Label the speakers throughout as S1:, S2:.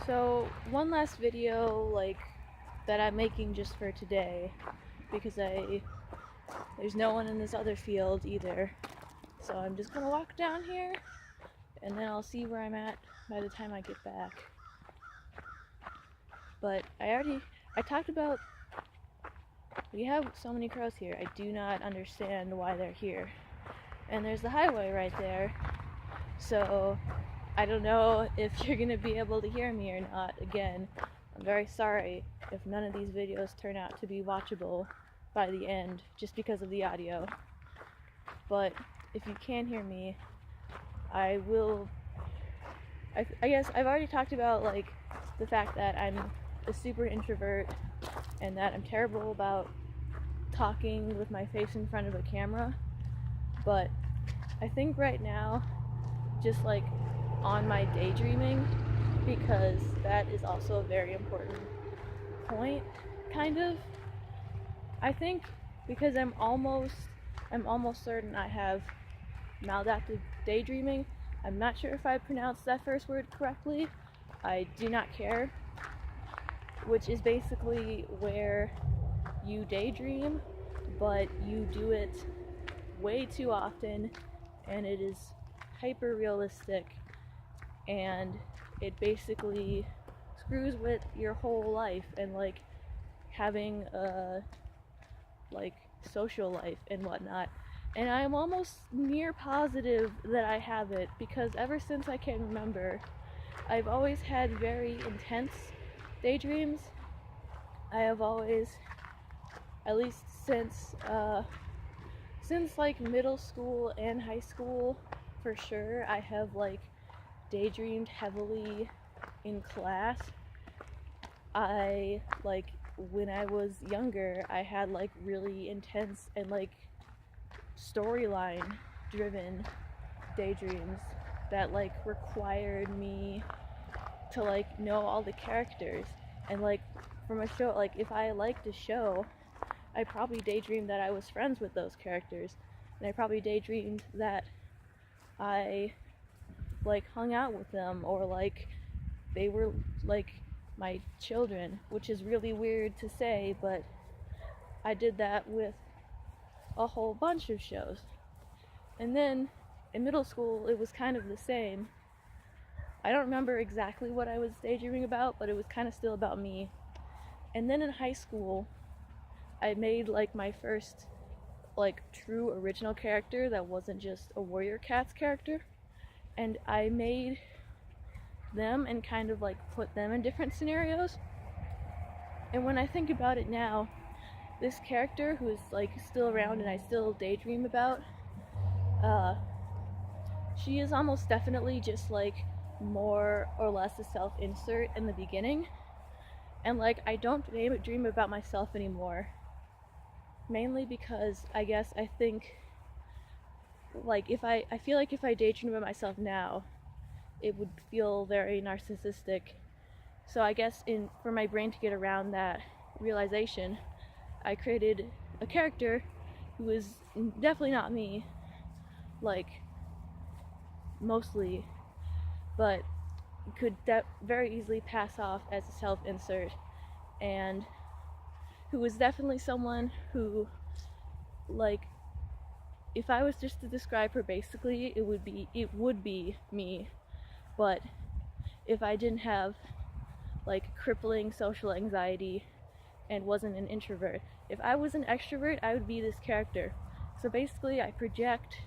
S1: So one last video that I'm making just for today because there's no one in this other field either. So I'm just gonna walk down here and then I'll see where I'm at by the time I get back. But I talked about, we have so many crows here. I do not understand why they're here. And there's the highway right there. So I don't know if you're gonna be able to hear me or not. Again, I'm very sorry if none of these videos turn out to be watchable by the end just because of the audio. But if you can hear me, I guess I've already talked about the fact that I'm a super introvert and that I'm terrible about talking with my face in front of a camera. But I think right now, just on my daydreaming, because that is also a very important point, kind of. I think because I'm almost certain I have Maldaptive daydreaming. I'm not sure if I pronounced that first word correctly. I do not care. Which is basically where you daydream, but you do it way too often, and it is hyper realistic, and it basically screws with your whole life and having a social life and whatnot. And I'm almost near positive that I have it, because ever since I can remember, I've always had very intense daydreams. I have always, at least since middle school and high school, for sure, I have daydreamed heavily in class. When I was younger, I had really intense and storyline driven daydreams that required me to know all the characters. And from a show, if I liked a show, I probably daydreamed that I was friends with those characters, and I probably daydreamed that I hung out with them, or they were my children, which is really weird to say, but I did that with a whole bunch of shows. And then in middle school, it was kind of the same. I don't remember exactly what I was daydreaming about, but it was kind of still about me. And then in high school, I made my first true original character that wasn't just a Warrior Cats character, and I made them and kind of put them in different scenarios. And when I think about it now, this character who is still around and I still daydream about, she is almost definitely just more or less a self-insert in the beginning, and I don't dream about myself anymore, mainly because I think I feel if I daydream about myself now, it would feel very narcissistic. So I guess for my brain to get around that realization, I created a character who is definitely not me, mostly, but could very easily pass off as a self-insert, and who is definitely someone who, if I was just to describe her basically, it would be me. But if I didn't have crippling social anxiety and wasn't an introvert, if I was an extrovert, I would be this character. So basically, I project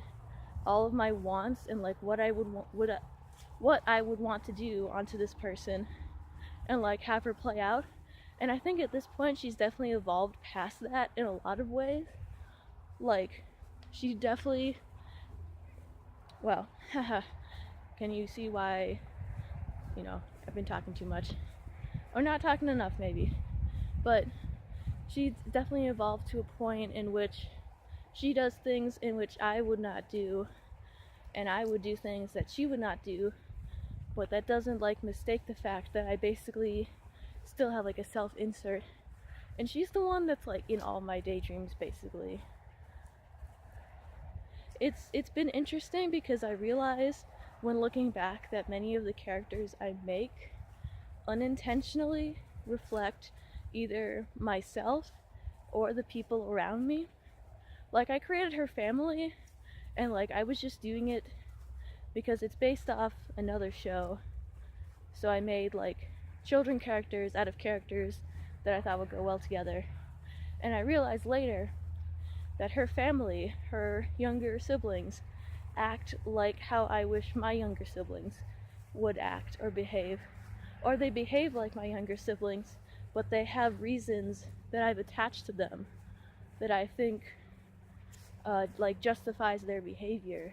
S1: all of my wants and what I would want to do onto this person, and have her play out. And I think at this point she's definitely evolved past that in a lot of ways. She definitely, well, haha, can you see why, I've been talking too much? Or not talking enough, maybe. But she's definitely evolved to a point in which she does things in which I would not do, and I would do things that she would not do, but that doesn't mistake the fact that I basically still have a self-insert, and she's the one that's in all my daydreams basically. It's been interesting because I realize when looking back that many of the characters I make unintentionally reflect either myself or the people around me. Like, I created her family, and like I was just doing it because it's based off another show. So I made like children characters out of characters that I thought would go well together. And I realized later that her family, her younger siblings, act like how I wish my younger siblings would act or behave. Or they behave like my younger siblings, but they have reasons that I've attached to them that I think like justifies their behavior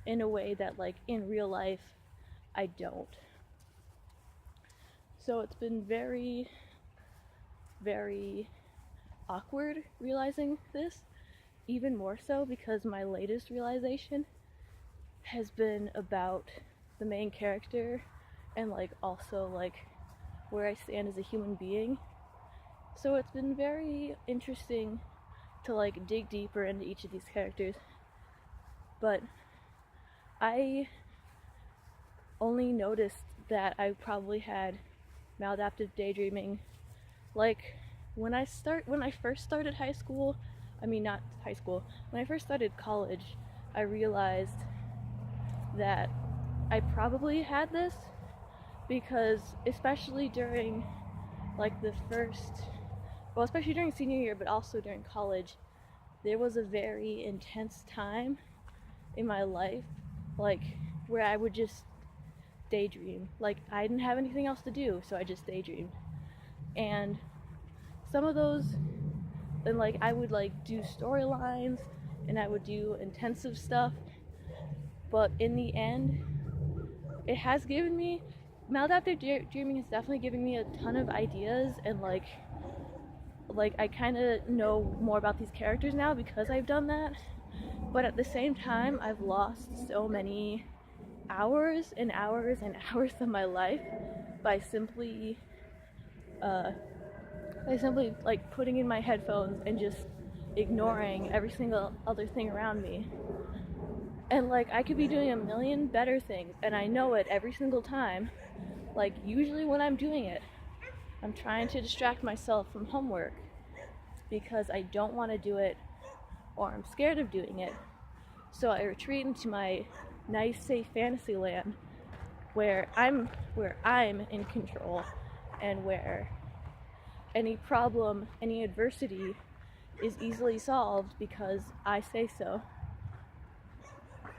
S1: in a way that like in real life I don't. So it's been very, very awkward realizing this, even more so because my latest realization has been about the main character and like also like where I stand as a human being. So it's been very interesting to like dig deeper into each of these characters, but I only noticed that I probably had Maldaptive daydreaming like when I first started high school. I mean, not high school. When I first started college, I realized that I probably had this because especially during like the first, well, especially during senior year, but also during college, there was a very intense time in my life, like where I would just daydream. Like I didn't have anything else to do, so I just daydreamed. And some of those, and like I would like do storylines and I would do intensive stuff, but in the end, it has given me, Maladaptive Dreaming has definitely given me a ton of ideas, and like I kind of know more about these characters now because I've done that. But at the same time, I've lost so many hours and hours and hours of my life by simply like putting in my headphones and just ignoring every single other thing around me. And like I could be doing a million better things, and I know it every single time. Like usually when I'm doing it, I'm trying to distract myself from homework because I don't want to do it or I'm scared of doing it. So I retreat into my nice, safe fantasy land where I'm in control, and where any problem, any adversity is easily solved because I say so.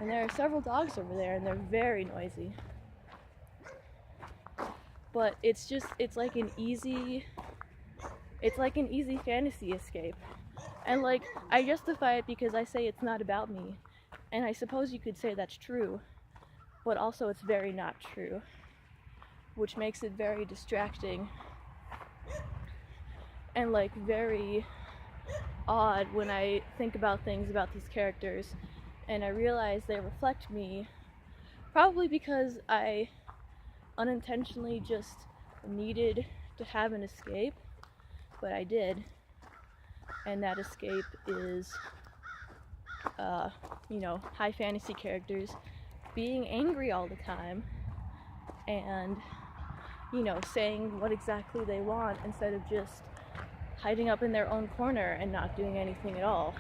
S1: And there are several dogs over there, and they're very noisy. But it's like an easy fantasy escape. And like I justify it because I say it's not about me. And I suppose you could say that's true, but also it's very not true, which makes it very distracting and like very odd when I think about things about these characters, and I realize they reflect me, probably because I unintentionally just needed to have an escape, but I did, and that escape is high fantasy characters being angry all the time and saying what exactly they want instead of just hiding up in their own corner and not doing anything at all.